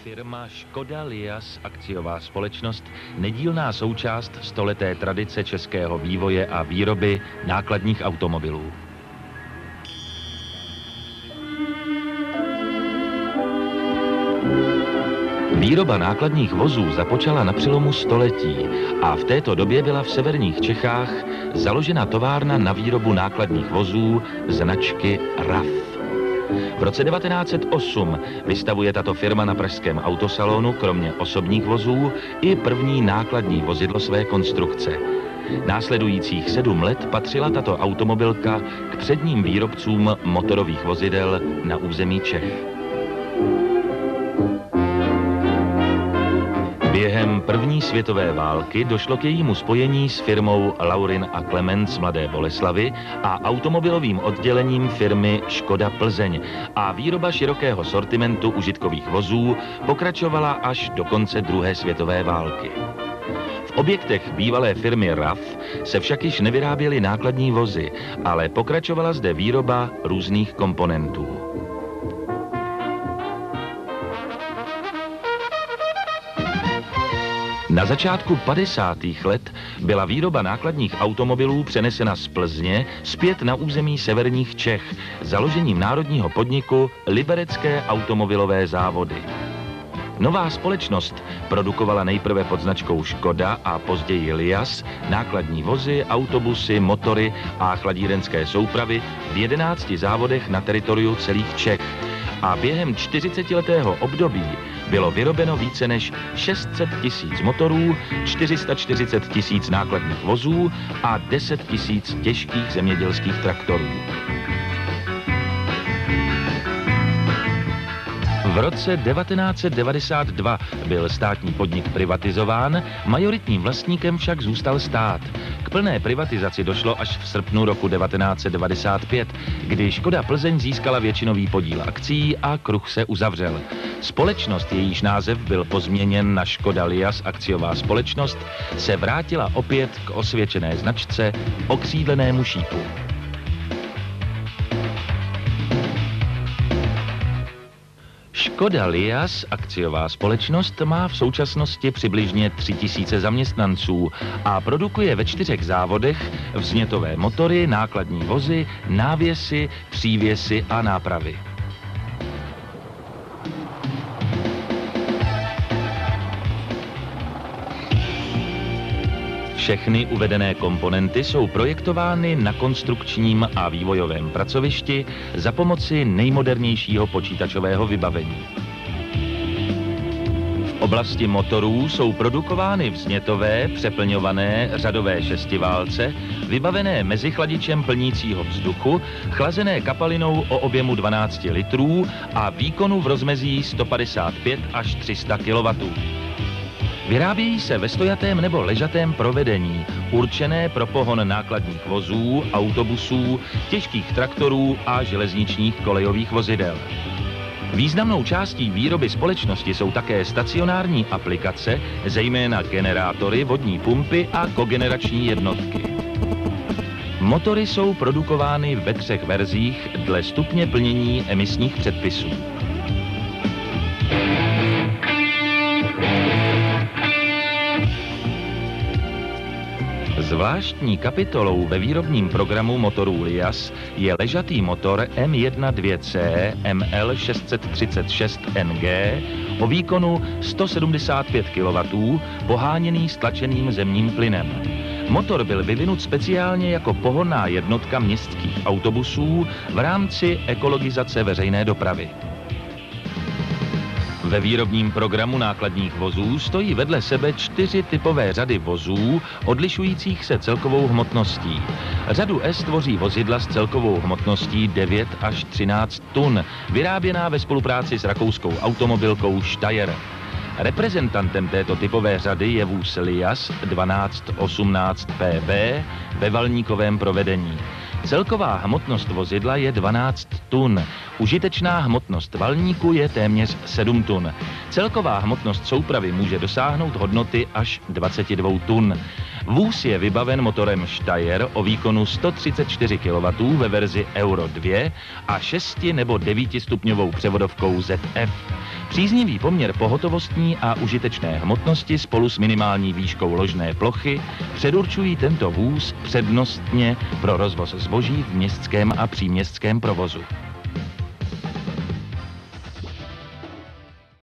Firma Škoda Lias, akciová společnost, nedílná součást stoleté tradice českého vývoje a výroby nákladních automobilů. Výroba nákladních vozů započala na přelomu století a v této době byla v severních Čechách založena továrna na výrobu nákladních vozů značky RAF. V roce 1908 vystavuje tato firma na pražském autosalonu kromě osobních vozů i první nákladní vozidlo své konstrukce. Následujících 7 let patřila tato automobilka k předním výrobcům motorových vozidel na území Čech. Během první světové války došlo k jejímu spojení s firmou Laurin a Klement z Mladé Boleslavi a automobilovým oddělením firmy Škoda Plzeň a výroba širokého sortimentu užitkových vozů pokračovala až do konce druhé světové války. V objektech bývalé firmy RAF se však již nevyráběly nákladní vozy, ale pokračovala zde výroba různých komponentů. Na začátku 50. let byla výroba nákladních automobilů přenesena z Plzně zpět na území severních Čech založením národního podniku Liberecké automobilové závody. Nová společnost produkovala nejprve pod značkou Škoda a později Lias nákladní vozy, autobusy, motory a chladírenské soupravy v 11 závodech na teritoriu celých Čech. A během 40letého období bylo vyrobeno více než 600 000 motorů, 440 000 nákladních vozů a 10 000 těžkých zemědělských traktorů. V roce 1992 byl státní podnik privatizován, majoritním vlastníkem však zůstal stát. K plné privatizaci došlo až v srpnu roku 1995, kdy Škoda Plzeň získala většinový podíl akcií a kruh se uzavřel. Společnost, jejíž název byl pozměněn na Škoda Lias akciová společnost, se vrátila opět k osvědčené značce okřídlenému šípu. Škoda Lias, akciová společnost, má v současnosti přibližně 3000 zaměstnanců a produkuje ve 4 závodech vznětové motory, nákladní vozy, návěsy, přívěsy a nápravy. Všechny uvedené komponenty jsou projektovány na konstrukčním a vývojovém pracovišti za pomoci nejmodernějšího počítačového vybavení. V oblasti motorů jsou produkovány vznětové, přeplňované řadové šestiválce, vybavené mezichladičem plnícího vzduchu, chlazené kapalinou o objemu 12 litrů a výkonu v rozmezí 155 až 300 kW. Vyrábějí se ve stojatém nebo ležatém provedení, určené pro pohon nákladních vozů, autobusů, těžkých traktorů a železničních kolejových vozidel. Významnou částí výroby společnosti jsou také stacionární aplikace, zejména generátory, vodní pumpy a kogenerační jednotky. Motory jsou produkovány ve 3 verzích dle stupně plnění emisních předpisů. Zvláštní kapitolou ve výrobním programu motorů Lias je ležatý motor M12C ML636NG o výkonu 175 kW, poháněný stlačeným zemním plynem. Motor byl vyvinut speciálně jako pohonná jednotka městských autobusů v rámci ekologizace veřejné dopravy. Ve výrobním programu nákladních vozů stojí vedle sebe 4 typové řady vozů, odlišujících se celkovou hmotností. Řadu S tvoří vozidla s celkovou hmotností 9 až 13 tun, vyráběná ve spolupráci s rakouskou automobilkou Steyr. Reprezentantem této typové řady je vůz Lias 1218 PB ve valníkovém provedení. Celková hmotnost vozidla je 12 tun. Užitečná hmotnost valníku je téměř 7 tun. Celková hmotnost soupravy může dosáhnout hodnoty až 22 tun. Vůz je vybaven motorem Steyr o výkonu 134 kW ve verzi Euro 2 a 6 nebo 9 stupňovou převodovkou ZF. Příznivý poměr pohotovostní a užitečné hmotnosti spolu s minimální výškou ložné plochy předurčují tento vůz přednostně pro rozvoz zboží v městském a příměstském provozu.